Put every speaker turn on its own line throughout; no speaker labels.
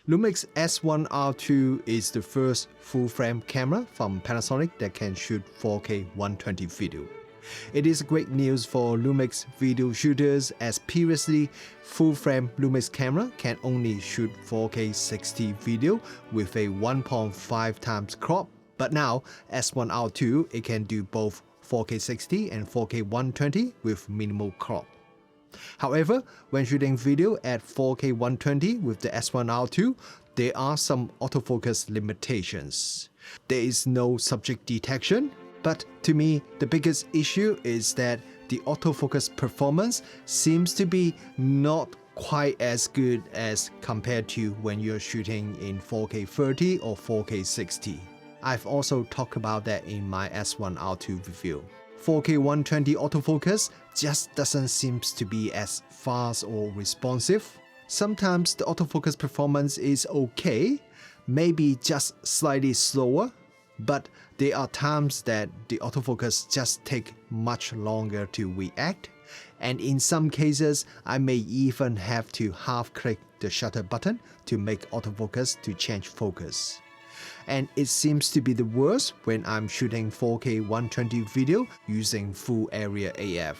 Lumix S1RII is the first full-frame camera from Panasonic that can shoot 4K 120 video. It is great news for Lumix video shooters as previously full-frame Lumix camera can only shoot 4K 60 video with a 1.5 times crop, but now S1RII it can do both 4K 60 and 4K 120 with minimal crop. However, when shooting video at 4K 120 with the S1RII, there are some autofocus limitations. There is no subject detection, but to me, the biggest issue is that the autofocus performance seems to be not quite as good as compared to when you're shooting in 4K 30 or 4K 60. I've also talked about that in my S1RII review. 4K 120 autofocus just doesn't seem to be as fast or responsive. Sometimes the autofocus performance is okay, maybe just slightly slower, but there are times that the autofocus just take much longer to react, and in some cases I may even have to half-click the shutter button to make autofocus to change focus. And it seems to be the worst when I'm shooting 4K 120 video using full area AF.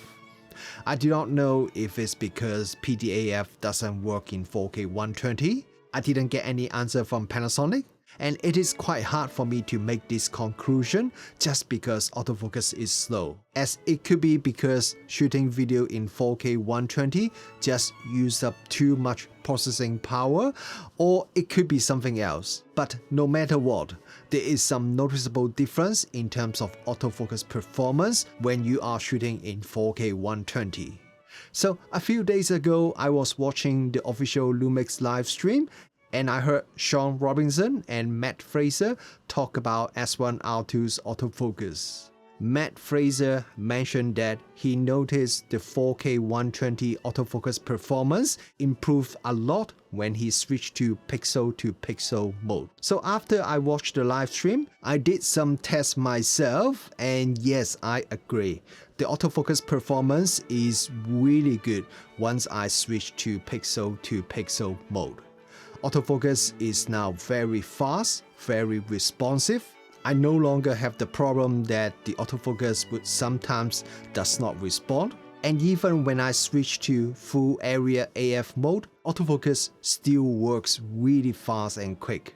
I do not know if it's because PDAF doesn't work in 4K 120. I didn't get any answer from Panasonic, and it is quite hard for me to make this conclusion just because autofocus is slow, as it could be because shooting video in 4K 120 just used up too much processing power, or it could be something else. But no matter what, there is some noticeable difference in terms of autofocus performance when you are shooting in 4K 120. So a few days ago, I was watching the official Lumix live stream, and I heard Sean Robinson and Matt Fraser talk about S1RII's autofocus. Matt Fraser mentioned that he noticed the 4K 120 autofocus performance improved a lot when he switched to pixel mode. So after I watched the live stream, I did some tests myself, and yes, I agree. The autofocus performance is really good once I switch to pixel mode. Autofocus is now very fast, very responsive. I no longer have the problem that the autofocus would sometimes does not respond. And even when I switch to full area AF mode, autofocus still works really fast and quick.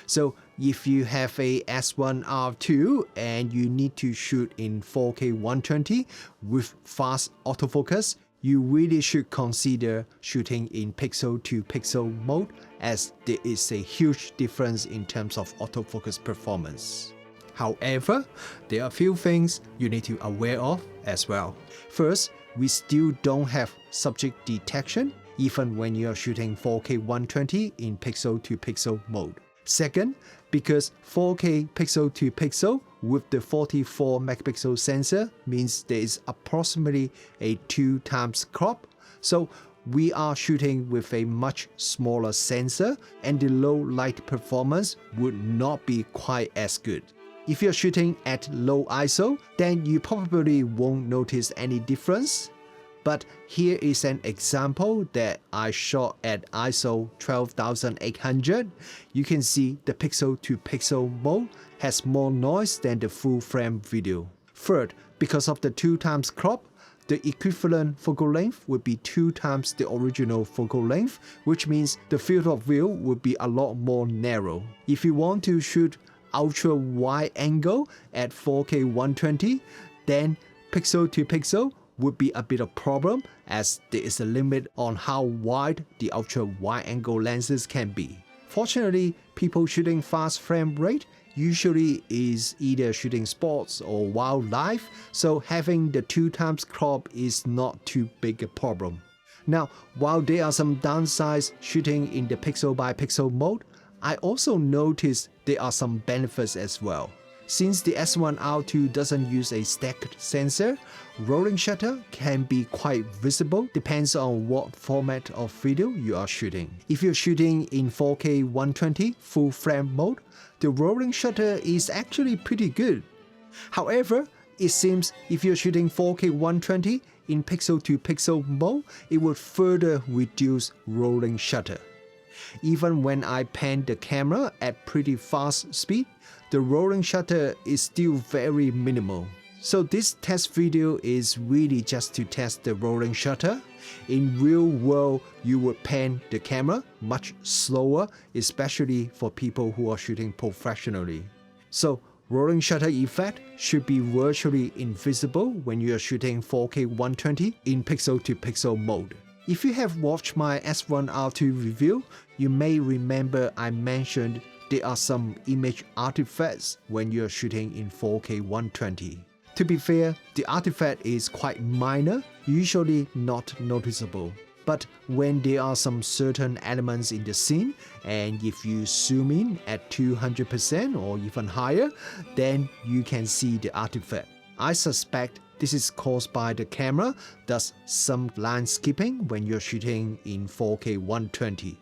So if you have a S1RII and you need to shoot in 4K 120 with fast autofocus, you really should consider shooting in pixel mode, as there is a huge difference in terms of autofocus performance. However, there are a few things you need to be aware of as well. First, we still don't have subject detection even when you are shooting 4K 120 in pixel mode. Second, because 4K pixel with the 44 megapixel sensor means there is approximately a 2 times crop, so we are shooting with a much smaller sensor and the low light performance would not be quite as good. If you're shooting at low ISO, then you probably won't notice any difference. But here is an example that I shot at ISO 12800. You can see the pixel mode has more noise than the full frame video. Third, because of the 2 times crop, the equivalent focal length would be 2 times the original focal length, which means the field of view would be a lot more narrow. If you want to shoot ultra wide angle at 4K 120, then pixel would be a bit of problem, as there is a limit on how wide the ultra wide angle lenses can be. Fortunately, people shooting fast frame rate usually is either shooting sports or wildlife, so having the 2 times crop is not too big a problem. Now, while there are some downsides shooting in the pixel mode, I also noticed there are some benefits as well. Since the S1RII doesn't use a stacked sensor, rolling shutter can be quite visible, depends on what format of video you are shooting. If you're shooting in 4K 120 full frame mode, the rolling shutter is actually pretty good. However, it seems if you're shooting 4K 120 in pixel mode, it would further reduce rolling shutter. Even when I pan the camera at pretty fast speed, the rolling shutter is still very minimal. So this test video is really just to test the rolling shutter. In real world, you would pan the camera much slower, especially for people who are shooting professionally. So rolling shutter effect should be virtually invisible when you are shooting 4K 120 in pixel-to-pixel mode. If you have watched my S1RII review, you may remember I mentioned there are some image artifacts when you're shooting in 4K 120. To be fair, the artifact is quite minor, usually not noticeable. But when there are some certain elements in the scene, and if you zoom in at 200% or even higher, then you can see the artifact. I suspect this is caused by the camera does some line skipping when you're shooting in 4K 120.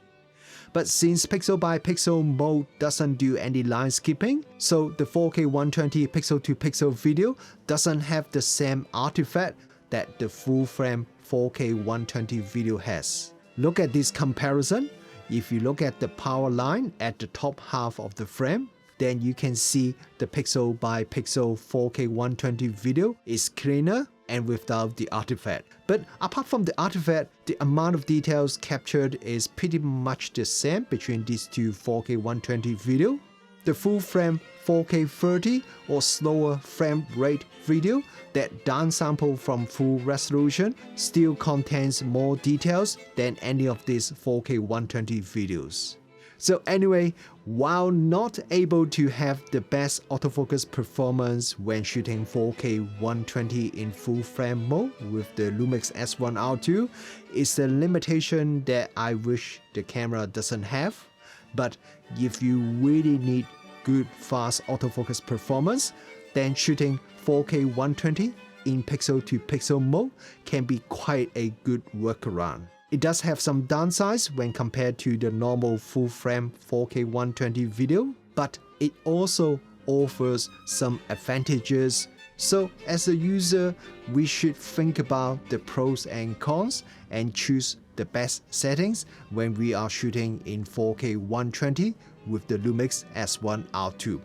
But since pixel-by-pixel mode doesn't do any line skipping, so the 4K 120 pixel-to-pixel video doesn't have the same artifact that the full-frame 4K 120 video has. Look at this comparison. If you look at the power line at the top half of the frame, then you can see the pixel-by-pixel 4K 120 video is cleaner and without the artifact. But apart from the artifact, the amount of details captured is pretty much the same between these two 4K 120 video. The full frame 4K 30 or slower frame rate video that downsample from full resolution still contains more details than any of these 4K 120 videos. So anyway, while not able to have the best autofocus performance when shooting 4K 120 in full frame mode with the Lumix S1RII, it's a limitation that I wish the camera doesn't have. But if you really need good fast autofocus performance, then shooting 4K 120 in pixel-to-pixel mode can be quite a good workaround. It does have some downsides when compared to the normal full-frame 4K 120 video, but it also offers some advantages. So as a user, we should think about the pros and cons and choose the best settings when we are shooting in 4K 120 with the Lumix S1RII.